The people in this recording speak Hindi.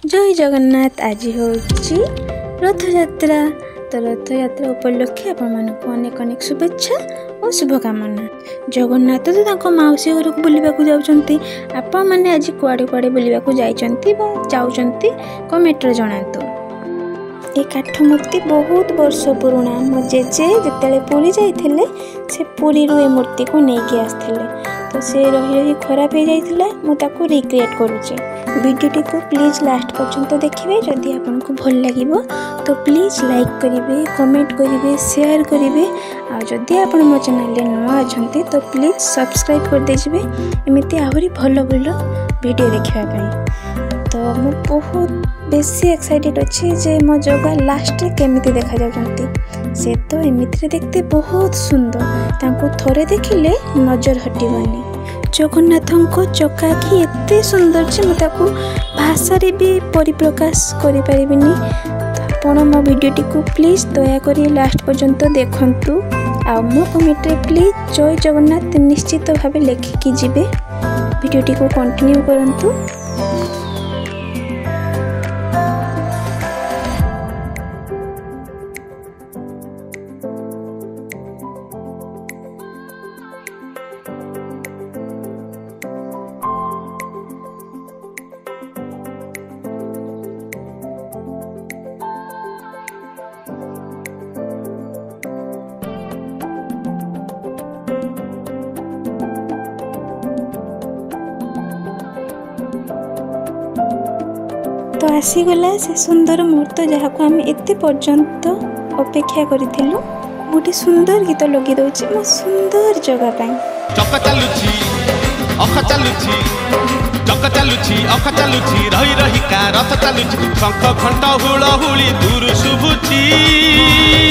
जय जगन्नाथ। आज हूँ रथ यात्रा। तो रथ यात्रा उपलक्षे आपको अनेक अनेक शुभेच्छा और शुभकामना। जगन्नाथ तो तांको माउसी घर को बुलवा जाउछंती। आपण माने आज कुआडे कुआडे बुलवा जाइछंती बा जाउछंती कमेंट जणातु। ए काठ मूर्ति बहुत वर्ष पुराना। मो जेजे जिते पुरी जाइथिले से पुरी रू ए मूर्ति को लेके आसथिले। तो से रही रही खराब हो जाइथिला। मु ताको रिक्रिएट करूचे। वीडियोटी को प्लीज लास्ट पर्यंत देखिए। जदि आपको भल लगिवो तो प्लीज लाइक करिवे, कमेंट करिवे, शेयर करिवे। आ जदि आपण मो चैनल नुआ अछंती तो प्लीज सब्सक्राइब कर देजिवे एमिति आहुरी भलो भलो वीडियो देखिबा पई। तो मु बहुत बेसी एक्साइटेड अच्छी जे मो जगह लास्ट केमिति देखा जाउछंती। से तो एमिति देखते बहुत सुंदर। तांको थोड़े देखिले नजर हटिबानी। जगन्नाथों को चकाखी एते सुंदर जे मताको भाषा रे भी परिप्रकाश करि परिबिनी। तो आपण मो वीडियोटी को प्लीज दया करी लास्ट पर्यंत देखंतु। आ मो कमेंट रे प्लीज जय जगन्नाथ निश्चित भाबे लेखिकी जिवे। वीडियोटी को कंटिन्यू करंतु। तो आसीगला से सुंदर मुहूर्त जहाँ को आम एते पर्यंत अपेक्षा करिथिलु। गोटे सुंदर गीत लगी दउछि मो सुंदर जगह पाई। चक चालुछि अख चालुछि चक चालुछि अख चालुछि रही रही का रथ चालुछि शंख घंटा हुलहुली दूर शुभुछि।